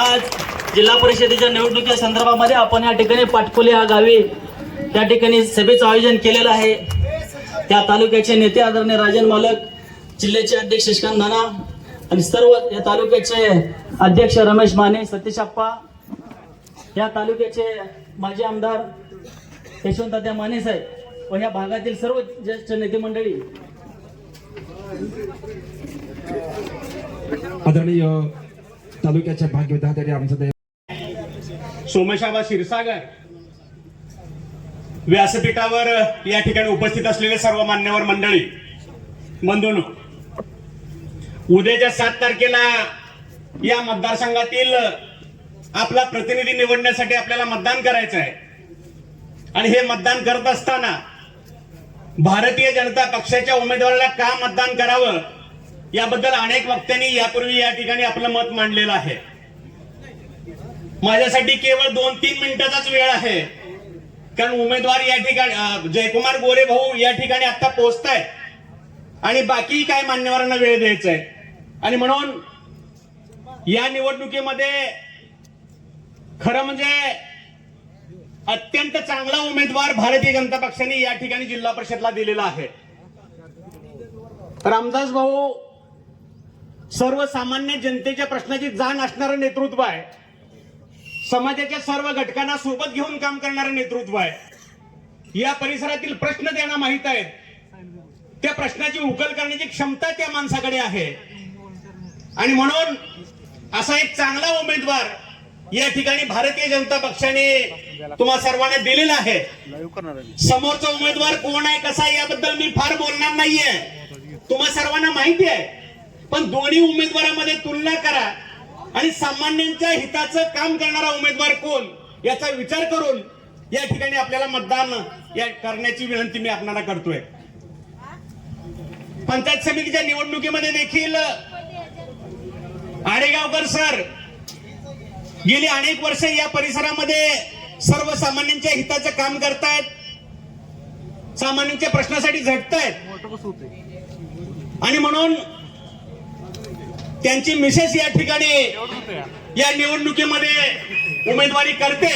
आज जिल्हा परिषदेच्या निवडणुकीच्या संदर्भामध्ये आपण या ठिकाणी पाटकोली या गावी त्या ठिकाणी सभेचं आयोजन केलेलं आहे। त्या तालुक्याचे नेते आदरणीय राजन मालक, जिल्ह्याचे अध्यक्ष शशिकांत नाना आणि सर्व या तालुक्याचे अध्यक्ष रमेश माने, सतीश आप्पा, या तालुक्याचे माजी आमदार यशवंतदादा माने साहेब व या भागातील सर्व ज्येष्ठ नेते मंडळी, आदरणीय तालुक्याच्या भाग्यविधाते आमचं सोमेशाबा क्षीरसागर व्यासपीठावर या ठिकाणी उपस्थित असलेले सर्व मान्यवर मंडळी, बंधूंनो, उद्याच्या 7 तारखेला या मतदारसंघातील आपला प्रतिनिधी निवडण्यासाठी आपल्याला मतदान करायचं आहे। आणि हे मतदान करत असताना भारतीय जनता पक्षाच्या उमेदवाराला का मतदान करावं याबद्दल अनेक वक्त्यांनी यापूर्वी या ठिकाणी आपलं मत मांडलेलं आहे। माझ्यासाठी केवळ 2-3 मिनिटाचाच वेळ आहे, कारण उमेदवार या ठिकाणी जयकुमार गोरे भाऊ या ठिकाणी आता पोहोचतायत आणि बाकी काय मान्यवरांना वेळ द्यायचा आहे। आणि म्हणून या निवडणुकीमध्ये खरं म्हणजे अत्यंत चांगला उमेदवार भारतीय जनता पक्षाने या ठिकाणी जिल्हा परिषदला दिलेला आहे। रामदास भाऊ सर्वसामान्य जनतेच्या प्रश्नाची जाण असणारं नेतृत्व आहे, समाजाच्या सर्व घटकांना सोबत घेऊन काम करणारं नेतृत्व आहे। या परिसरातील प्रश्न त्यांना माहित आहेत, त्या प्रश्नाची उकल करण्याची क्षमता त्या माणसाकडे आहे। आणि म्हणून असा एक चांगला उमेदवार या ठिकाणी भारतीय जनता पक्षाने तुम्हा सर्वांना दिलेला आहे। समोरचा उमेदवार कोण आहे, कसा आहे याबद्दल मी फार बोलणार नाहीये, तुम्हा सर्वांना माहिती आहे। पण दोन्ही उमेदवारांमध्ये तुलना करा आणि सामान्यांच्या हिताचं काम करणारा उमेदवार कोण याचा विचार करून या ठिकाणी आपल्याला मतदान करण्याची विनंती मी आपल्याला करतोय। पंचायत समितीच्या निवडणुकीमध्ये देखील आडेगावकर सर गेली अनेक वर्ष या परिसरामध्ये सर्वसामान्यांच्या हिताचं काम करतायत, सामान्यांच्या प्रश्नासाठी झटतायत। आणि म्हणून त्यांची मिसेस या ठिकाणी या निवडणुकीमध्ये उमेदवारी करते।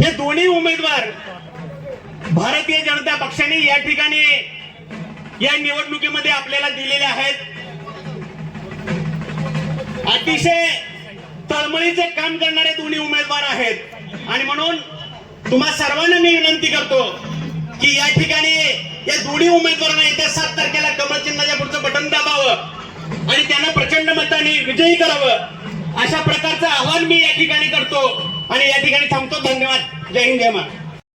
हे दोन्ही उमेदवार भारतीय जनता पक्षाने या ठिकाणी या निवडणुकीमध्ये आपल्याला दिलेले आहेत। अतिशय तळमळीचे काम करणारे दोन्ही उमेदवार आहेत। आणि म्हणून तुम्हा सर्वांना मी विनंती करतो की या ठिकाणी या दोन्ही उमेदवारांना येत्या 7 तारखेला कमळ चिन्हाच्या पुढचं बटन दाबावं आणि त्यांना प्रचंड मताने विजयी करावं, अशा प्रकारचं आवाहन मी या ठिकाणी करतो आणि या ठिकाणी थांबतो। धन्यवाद। जय हिंद, जय महाराष्ट्र।